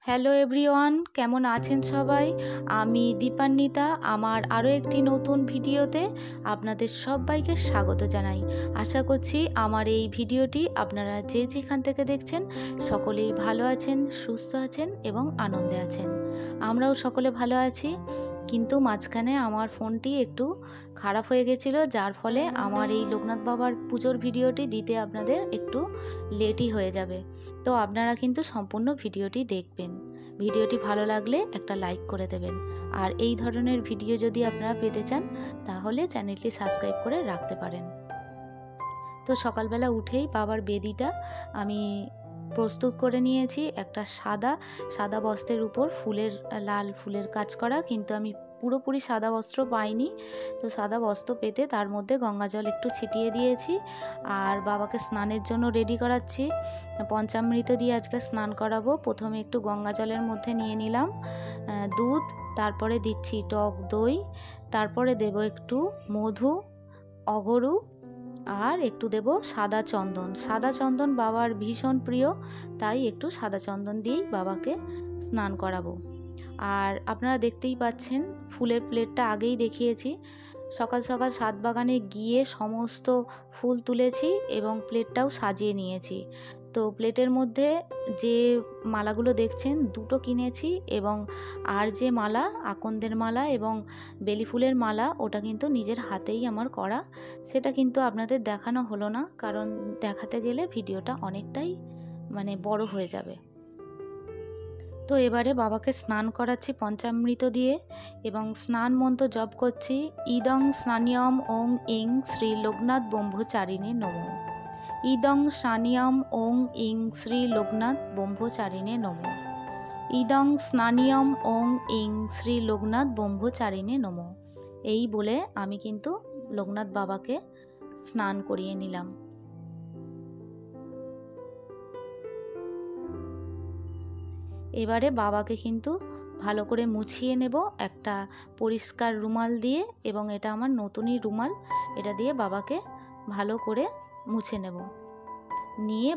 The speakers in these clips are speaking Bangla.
হ্যালো এভরিওয়ান, কেমন আছেন সবাই? আমি দীপান্বিতা। আমার আরও একটি নতুন ভিডিওতে আপনাদের সবাইকে স্বাগত জানাই। আশা করছি আমার এই ভিডিওটি আপনারা যে যেখান থেকে দেখছেন সকলেই ভালো আছেন, সুস্থ আছেন এবং আনন্দে আছেন। আমরাও সকলে ভালো আছি, কিন্তু মাঝখানে আমার ফোনটি একটু খারাপ হয়ে গেছিলো, যার ফলে আমার এই লোকনাথ বাবার পুজোর ভিডিওটি দিতে আপনাদের একটু লেটই হয়ে যাবে। তো আপনারা কিন্তু সম্পূর্ণ ভিডিওটি দেখবেন। ভিডিওটি ভালো লাগলে একটা লাইক করে দেবেন। আর এই ধরনের ভিডিও যদি আপনারা পেতে চান তাহলে চ্যানেলটি সাবস্ক্রাইব করে রাখতে পারেন। তো সকালবেলা উঠেই বাবার বেদিটা আমি প্রস্তুত করে নিয়েছি। একটা সাদা বস্ত্রের উপর লাল ফুলের কাজ করা, কিন্তু আমি পুরোপুরি সাদা বস্ত্র পাইনি। তো সাদা বস্ত্র পেতে তার মধ্যে গঙ্গা জল একটু ছিটিয়ে দিয়েছি আর বাবাকে স্নানের জন্য রেডি করাচ্ছি। পঞ্চামৃত দিয়ে আজকে স্নান করাবো। প্রথমে একটু গঙ্গা জলের মধ্যে নিয়ে নিলাম দুধ, তারপরে দিচ্ছি টক দই, তারপরে দেব একটু মধু, অগরু আর একটু দেব সাদা চন্দন। সাদা চন্দন বাবার ভীষণ প্রিয়, তাই একটু সাদা চন্দন দিয়েই বাবাকে স্নান করাবো। আর আপনারা দেখতেই পাচ্ছেন ফুলের প্লেটটা আগেই দেখিয়েছি। সকাল সকাল ছাদ বাগানে গিয়ে সমস্ত ফুল তুলেছি এবং প্লেটটাও সাজিয়ে নিয়েছি। তো প্লেটের মধ্যে যে মালাগুলো দেখছেন দুটো কিনেছি, এবং আর যে মালা আকন্দের মালা এবং বেলি ফুলের মালা ওটা কিন্তু নিজের হাতেই আমার করা। সেটা কিন্তু আপনাদের দেখানো হলো না, কারণ দেখাতে গেলে ভিডিওটা অনেকটাই বড় হয়ে যাবে। তো এবারে বাবাকে স্নান করাচ্ছি পঞ্চামৃত দিয়ে এবং স্নান মন্ত্র জপ করছি। ইদং স্নানিয়ম ওং ইং শ্রী লোকনাথ ব্রহ্মচারিণে নমঃ। ইদং স্নানিয়ম ওং ইং শ্রী লোকনাথ ব্রহ্মচারিণে নমঃ। ইদং স্নানিয়ম ওং ইং শ্রী লোকনাথ ব্রহ্মচারিণে নমঃ। এই বলে আমি কিন্তু লোকনাথ বাবাকে স্নান করিয়ে নিলাম। এবারে বাবাকে কিন্তু ভালো করে মুছিয়ে নেব একটা পরিষ্কার রুমাল দিয়ে, এবং এটা আমার নতুনই রুমাল, এটা দিয়ে বাবাকে ভালো করে মুছে নেব। নিয়ে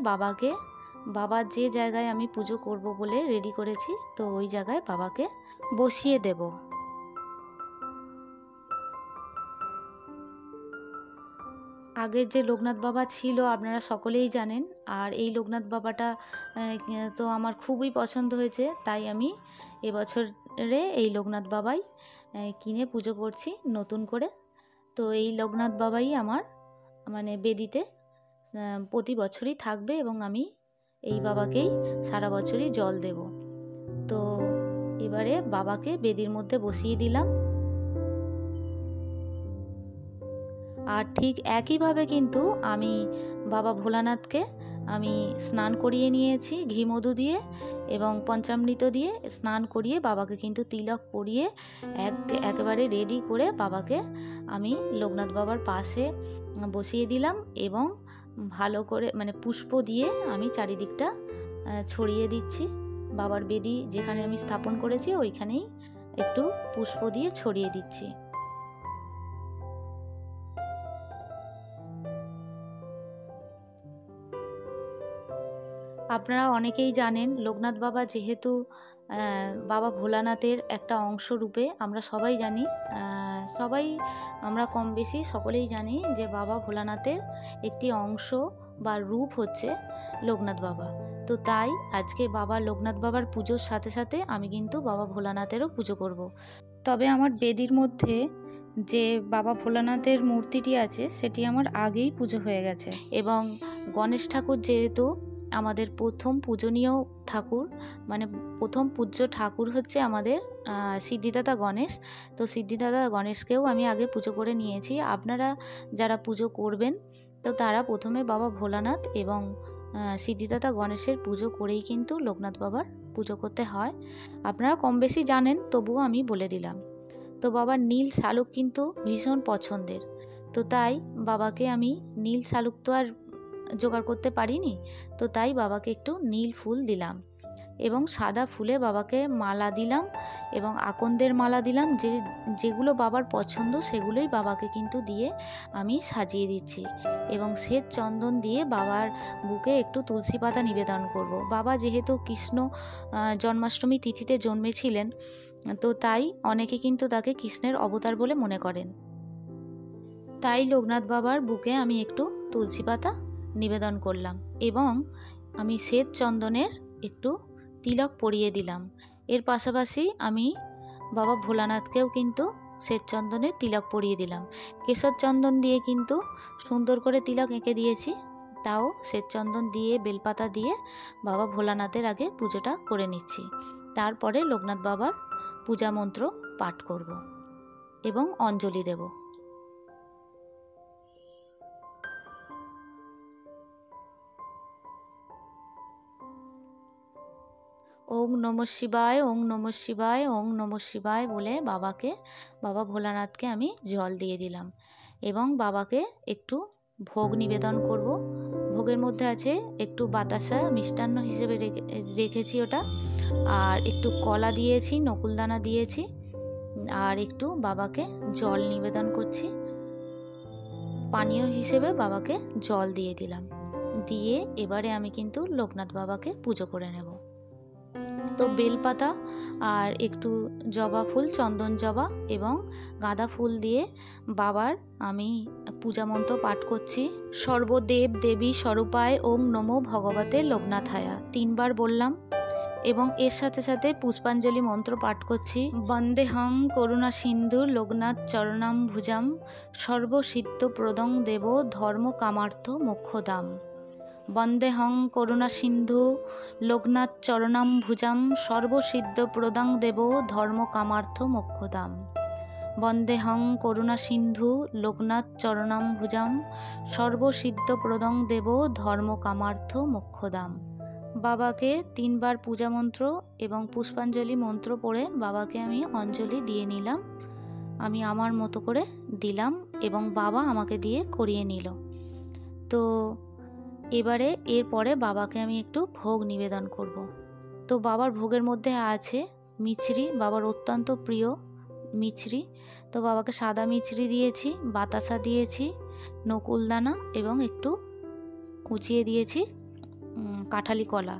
বাবার যে জায়গায় আমি পুজো করব বলে রেডি করেছি, তো ওই জায়গায় বাবাকে বসিয়ে দেব। আগের যে লোকনাথ বাবা ছিল আপনারা সকলেই জানেন, আর এই লোকনাথ বাবাটা তো আমার খুবই পছন্দ হয়েছে, তাই আমি এবছরে এই লোকনাথ বাবাই কিনে পুজো করছি নতুন করে। তো এই লোকনাথ বাবাই আমার বেদিতে প্রতি বছরই থাকবে, এবং আমি এই বাবাকেই সারা বছরই জল দেব। তো এবারে বাবাকে বেদির মধ্যে বসিয়ে দিলাম। আর ঠিক একইভাবে কিন্তু আমি বাবা ভোলানাথকে আমি স্নান করিয়ে নিয়েছি ঘি মধু দিয়ে এবং পঞ্চামৃত দিয়ে স্নান করিয়ে বাবাকে কিন্তু তিলক পরিয়ে একেবারে রেডি করে বাবাকে আমি লোকনাথ বাবার পাশে বসিয়ে দিলাম, এবং ভালো করে পুষ্প দিয়ে আমি চারিদিকটা ছড়িয়ে দিচ্ছি। বাবার বেদি যেখানে আমি স্থাপন করেছি ওইখানেই একটু পুষ্প দিয়ে ছড়িয়ে দিচ্ছি। আপনারা অনেকেই জানেন লোকনাথ বাবা যেহেতু বাবা ভোলানাথের একটা অংশ রূপে, আমরা সবাই জানি, আমরা কম বেশি সকলেই জানি যে বাবা ভোলানাথের একটি অংশ বা রূপ হচ্ছে লোকনাথ বাবা। তো তাই আজকে বাবা লোকনাথ বাবার পুজোর সাথে সাথে আমি কিন্তু বাবা ভোলানাথেরও পুজো করব। তবে আমার বেদির মধ্যে যে বাবা ভোলানাথের মূর্তিটি আছে সেটি আমার আগেই পুজো হয়ে গেছে, এবং গণেশ ঠাকুর যেহেতু আমাদের প্রথম পূজনীয় ঠাকুর, প্রথম পূজ্য ঠাকুর হচ্ছে আমাদের সিদ্ধিদাতা গণেশ। তো সিদ্ধিদাতা গণেশকেও আমি আগে পুজো করে নিয়েছি। আপনারা যারা পুজো করবেন তো তারা প্রথমে বাবা ভোলানাথ এবং সিদ্ধিদাতা গণেশের পুজো করেই কিন্তু লোকনাথ বাবার পুজো করতে হয়। আপনারা কম বেশি জানেন, তবুও আমি বলে দিলাম। তো বাবার নীল শালুক কিন্তু ভীষণ পছন্দের, তো তাই বাবাকে আমি নীল শালুক তো আর জোগাড় করতে পারিনি, তো তাই বাবাকে একটু নীল ফুল দিলাম। এবং সাদা ফুলে বাবাকে মালা দিলাম এবং আকন্দের মালা দিলাম। যেগুলো বাবার পছন্দ সেগুলোই বাবাকে কিন্তু দিয়ে আমি সাজিয়ে দিচ্ছি এবং শ্বেত চন্দন দিয়ে বাবার বুকে একটু তুলসী পাতা নিবেদন করব। বাবা যেহেতু কৃষ্ণ জন্মাষ্টমী তিথিতে জন্মেছিলেন, তো তাই অনেকে কিন্তু তাকে কৃষ্ণের অবতার বলে মনে করেন। তাই লোকনাথ বাবার বুকে আমি একটু তুলসী পাতা নিবেদন করলাম এবং আমি শ্বেত চন্দনের একটু তিলক পরিয়ে দিলাম। এর পাশাপাশি আমি বাবা ভোলানাথকেও কিন্তু শ্বেত চন্দনের তিলক পরিয়ে দিলাম। কেশর চন্দন দিয়ে কিন্তু সুন্দর করে তিলক এঁকে দিয়েছি, তাও শ্বেত চন্দন দিয়ে বেলপাতা দিয়ে বাবা ভোলানাথের আগে পুজোটা করে নিচ্ছি। তারপরে লোকনাথ বাবার পূজা মন্ত্র পাঠ করব এবং অঞ্জলি দেব। ওং নমঃ শিবায়, ওং নমঃ শিবায়, ওং নমঃ শিবায় বলে বাবা ভোলানাথকে আমি জল দিয়ে দিলাম এবং বাবাকে একটু ভোগ নিবেদন করব। ভোগের মধ্যে আছে একটু বাতাসা মিষ্টান্ন হিসেবে রেখেছি ওটা, আর একটু কলা দিয়েছি, নকুলদানা দিয়েছি, আর একটু বাবাকে জল নিবেদন করছি। পানীয় হিসেবে বাবাকে জল দিয়ে দিলাম। দিয়ে এবারে আমি কিন্তু লোকনাথ বাবাকে পুজো করে নেব। তো বেলপাতা আর একটু জবা ফুল, চন্দন জবা এবং গাঁদা ফুল দিয়ে বাবার আমি পূজা মন্ত্র পাঠ করছি। সর্বদেব দেবী স্বরূপায় ওং নমো ভগবতে লোকনাথায়া 3 বার বললাম এবং এর সাথে সাথে পুষ্পাঞ্জলি মন্ত্র পাঠ করছি। বন্দেহং করুণা সিন্ধু লোকনাথ চরণাম ভুজাম সর্বসিদ্ধ প্রদং দেব ধর্ম কামার্থ মোক্ষদাম। বন্দেহং করুণা সিন্ধু লোকনাথ চরণাম ভুজাম সর্বসিদ্ধ প্রদাং দেব ধর্ম কামার্থ মোক্ষদাম। বন্দেহং করুণা সিন্ধু লোকনাথ চরণাম ভুজাম সর্বসিদ্ধ প্রদং দেব ধর্ম কামার্থ মোক্ষদাম। বাবাকে 3 বার পূজা মন্ত্র এবং পুষ্পাঞ্জলি মন্ত্র পড়ে বাবাকে আমি অঞ্জলি দিয়ে নিলাম। আমি আমার মতো করে দিলাম এবং বাবা আমাকে দিয়ে করিয়ে নিল। তো এবারে এরপরে বাবাকে আমি একটু ভোগ নিবেদন করব। তো বাবার ভোগের মধ্যে আছে মিছরি, বাবার অত্যন্ত প্রিয় মিছরি। তো বাবাকে সাদা মিছরি দিয়েছি, বাতাসা দিয়েছি, নকুলদানা এবং একটু কুচিয়ে দিয়েছি কাঁঠালি কলা।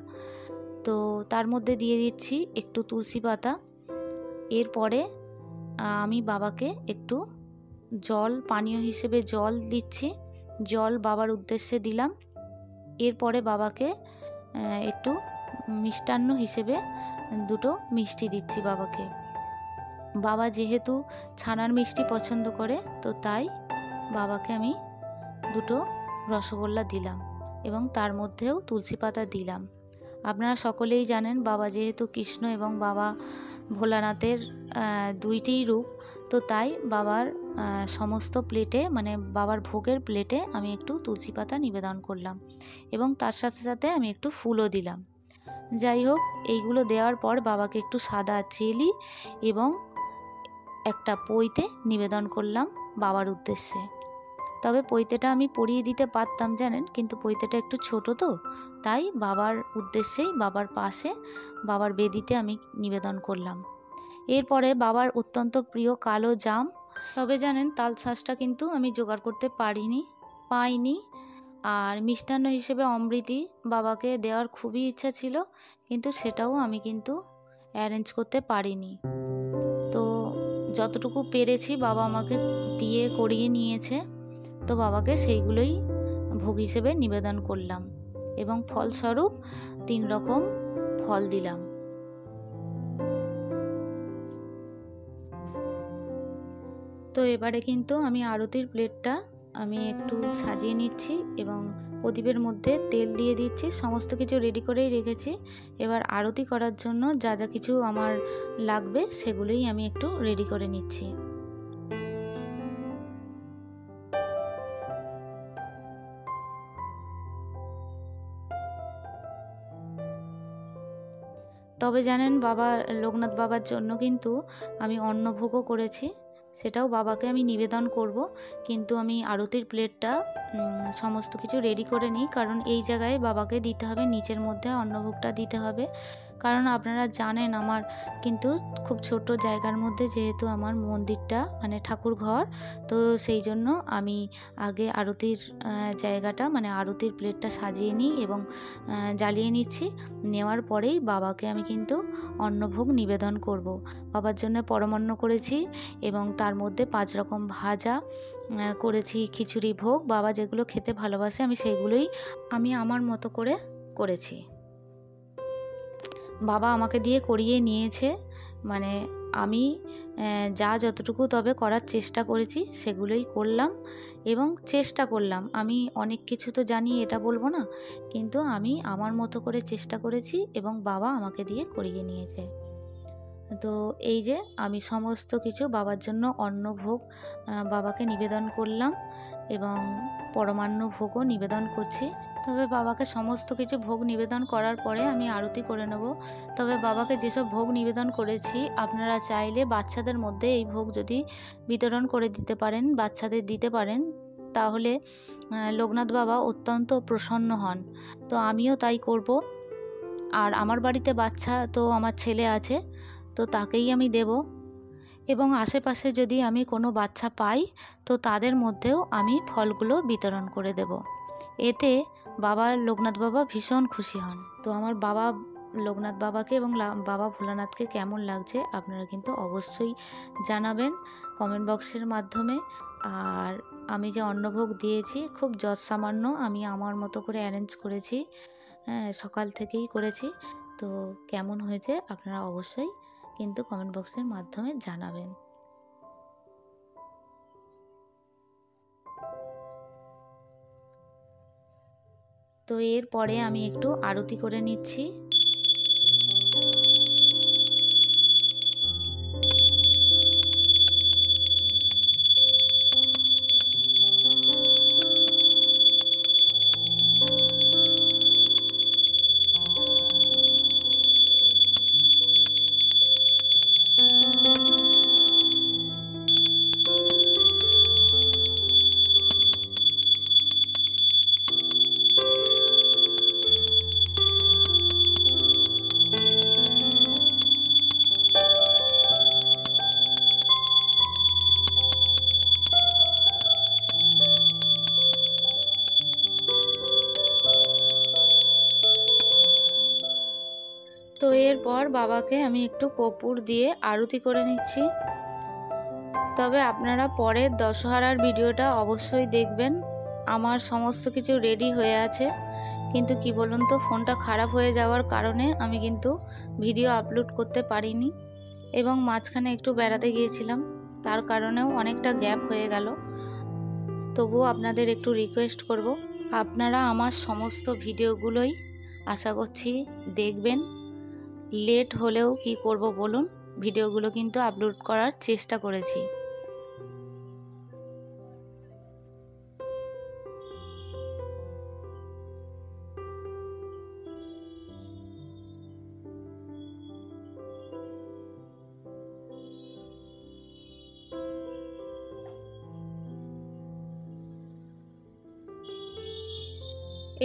তো তার মধ্যে দিয়ে দিচ্ছি একটু তুলসী পাতা। এরপরে আমি বাবাকে একটু জল পানীয় হিসেবে জল দিচ্ছি, জল বাবার উদ্দেশ্যে দিলাম। এরপরে বাবাকে একটু মিষ্টান্ন হিসেবে 2টো মিষ্টি দিচ্ছি বাবাকে। বাবা যেহেতু ছানার মিষ্টি পছন্দ করে, তো তাই বাবাকে আমি 2টো রসগোল্লা দিলাম এবং তার মধ্যেও তুলসী পাতা দিলাম। আপনারা সকলেই জানেন বাবা যেহেতু কৃষ্ণ এবং বাবা ভোলানাথের 2টিই রূপ, তো তাই বাবার সমস্ত প্লেটে মানে বাবার ভোগের প্লেটে আমি একটু তুলসী পাতা নিবেদন করলাম এবং তার সাথে সাথে আমি একটু ফুলও দিলাম। যাই হোক, এইগুলো দেওয়ার পর বাবাকে একটু সাদা চেলি এবং একটা পৈতে নিবেদন করলাম বাবার উদ্দেশ্যে। তবে পৈতেটা আমি পরিয়ে দিতে পারতাম জানেন, কিন্তু পৈতেটা একটু ছোট, তো তাই বাবার উদ্দেশ্যেই বাবার পাশে বাবার বেদিতে আমি নিবেদন করলাম। এরপরে বাবার অত্যন্ত প্রিয় কালো জাম। তবে জানেন তালশাঁসটা কিন্তু আমি জোগাড় করতে পাইনি। আর মিষ্টান্ন হিসেবে অমৃতি বাবাকে দেওয়ার খুবই ইচ্ছা ছিল, কিন্তু সেটাও আমি কিন্তু অ্যারেঞ্জ করতে পারিনি। তো যতটুকু পেরেছি বাবা আমাকে দিয়ে করিয়ে নিয়েছে, তো বাবাকে সেইগুলোই ভোগ হিসেবে নিবেদন করলাম এবং ফলস্বরূপ 3 রকম ফল দিলাম। তো এবারে কিন্তু আমি আরতির প্লেটটা আমি একটু সাজিয়ে নিচ্ছি এবং প্রদীপের মধ্যে তেল দিয়ে দিচ্ছি। সমস্ত কিছু রেডি করেই রেখেছি। এবার আরতি করার জন্য যা যা কিছু আমার লাগবে সেগুলোই আমি একটু রেডি করে নিচ্ছি। তবে জানেন বাবা লোকনাথ বাবার জন্য কিন্তু আমি অন্নভোগও করেছি, সেটাও বাবাকে আমি নিবেদন করব। কিন্তু আমি আরতির প্লেটটা সমস্ত কিছু রেডি করে নিই, কারণ এই জায়গায় বাবাকে দিতে হবে, নিচের মধ্যে অন্নভোগটা দিতে হবে। কারণ আপনারা জানেন আমার কিন্তু খুব ছোট জায়গার মধ্যে যেহেতু আমার মন্দিরটা মানে ঠাকুর ঘর, তো সেই জন্য আমি আগে আরতির জায়গাটা মানে আরতির প্লেটটা সাজিয়ে নিই এবং জ্বালিয়ে নিচ্ছি। নেওয়ার পরেই বাবাকে আমি কিন্তু অন্নভোগ নিবেদন করব। বাবার জন্য পরমান্ন করেছি এবং তার মধ্যে 5 রকম ভাজা করেছি, খিচুড়ি ভোগ। বাবা যেগুলো খেতে ভালোবাসে আমি সেইগুলোই আমি আমার মতো করে করেছি। বাবা আমাকে দিয়ে করিয়ে নিয়েছে, মানে আমি যতটুকু তবে করার চেষ্টা করেছি সেগুলোই করলাম এবং চেষ্টা করলাম। আমি অনেক কিছু তো জানি এটা বলবো না, কিন্তু আমি আমার মতো করে চেষ্টা করেছি এবং বাবা আমাকে দিয়ে করিয়ে নিয়েছে। তো এই যে আমি সমস্ত কিছু বাবার জন্য অন্নভোগ বাবাকে নিবেদন করলাম এবং পরমান্ন ভোগও নিবেদন করছি। তবে বাবাকে সমস্ত কিছু ভোগ নিবেদন করার পরে আমি আরতি করে নেব। তবে বাবাকে যেসব ভোগ নিবেদন করেছি আপনারা চাইলে বাচ্চাদের মধ্যে এই ভোগ যদি বিতরণ করে দিতে পারেন, বাচ্চাদের দিতে পারেন, তাহলে লোকনাথ বাবা অত্যন্ত প্রসন্ন হন। তো আমিও তাই করব। আর আমার বাড়িতে বাচ্চা তো আমার ছেলে আছে, তো তাকেই আমি দেব এবং আশেপাশে যদি আমি কোনো বাচ্চা পাই তো তাদের মধ্যেও আমি ফলগুলো বিতরণ করে দেব। এতে লোকনাথ বাবা ভীষণ খুশি হন। তো আমার বাবা লোকনাথ বাবাকে এবং বাবা ভোলানাথকে কেমন লাগছে আপনারা কিন্তু অবশ্যই জানাবেন কমেন্ট বক্সের মাধ্যমে। আর আমি যে অন্নভোগ দিয়েছি খুব যৎসামান্য আমি আমার মতো করে অ্যারেঞ্জ করেছি, হ্যাঁ সকাল থেকেই করেছি। তো কেমন হয়েছে আপনারা অবশ্যই কিন্তু কমেন্ট বক্সের মাধ্যমে জানাবেন। তো এরপরে আমি একটু আরতি করে নিচ্ছি। তো এরপর বাবাকে আমি একটু কর্পূর দিয়ে আরতি করে নিচ্ছি। তবে আপনারা পরের দশহরার ভিডিওটা অবশ্যই দেখবেন। আমার সমস্ত কিছু রেডি হয়ে আছে, কিন্তু কি বলুন তো ফোনটা খারাপ হয়ে যাওয়ার কারণে আমি কিন্তু ভিডিও আপলোড করতে পারিনি এবং মাঝখানে একটু বেড়াতে গিয়েছিলাম, তার কারণেও অনেকটা গ্যাপ হয়ে গেল। তবুও আপনাদের একটু রিকোয়েস্ট করব, আপনারা আমার সমস্ত ভিডিওগুলোই আশা করছি দেখবেন। লেট হলেও কি করব বলুন, ভিডিওগুলো কিন্তু আপলোড করার চেষ্টা করেছি।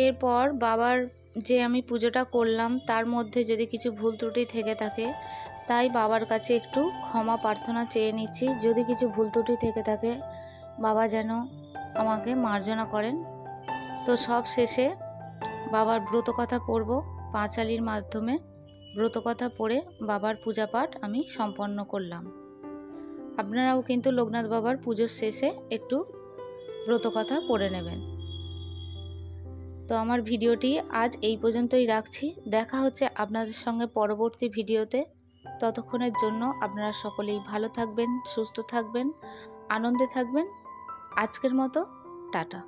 এরপর বাবার যে আমি পুজোটা করলাম তার মধ্যে যদি কিছু ভুল ত্রুটি থেকে থাকে তাই বাবার কাছে একটু ক্ষমা প্রার্থনা চেয়ে নিচ্ছি। যদি কিছু ভুল ত্রুটি থেকে থাকে বাবা যেন আমাকে মার্জনা করেন। তো সব শেষে বাবার ব্রতকথা পড়ব, পাঁচালির মাধ্যমে ব্রতকথা পড়ে বাবার পূজা পাঠ আমি সম্পন্ন করলাম। আপনারাও কিন্তু লোকনাথ বাবার পুজোর শেষে একটু ব্রতকথা পড়ে নেবেন। তো আমার ভিডিওটি আজ এই পর্যন্তই রাখছি। দেখা হচ্ছে আপনাদের সঙ্গে পরবর্তী ভিডিওতে। ততক্ষণের জন্য আপনারা সকলেই ভালো থাকবেন, সুস্থ থাকবেন, আনন্দে থাকবেন। আজকের মতো টাটা।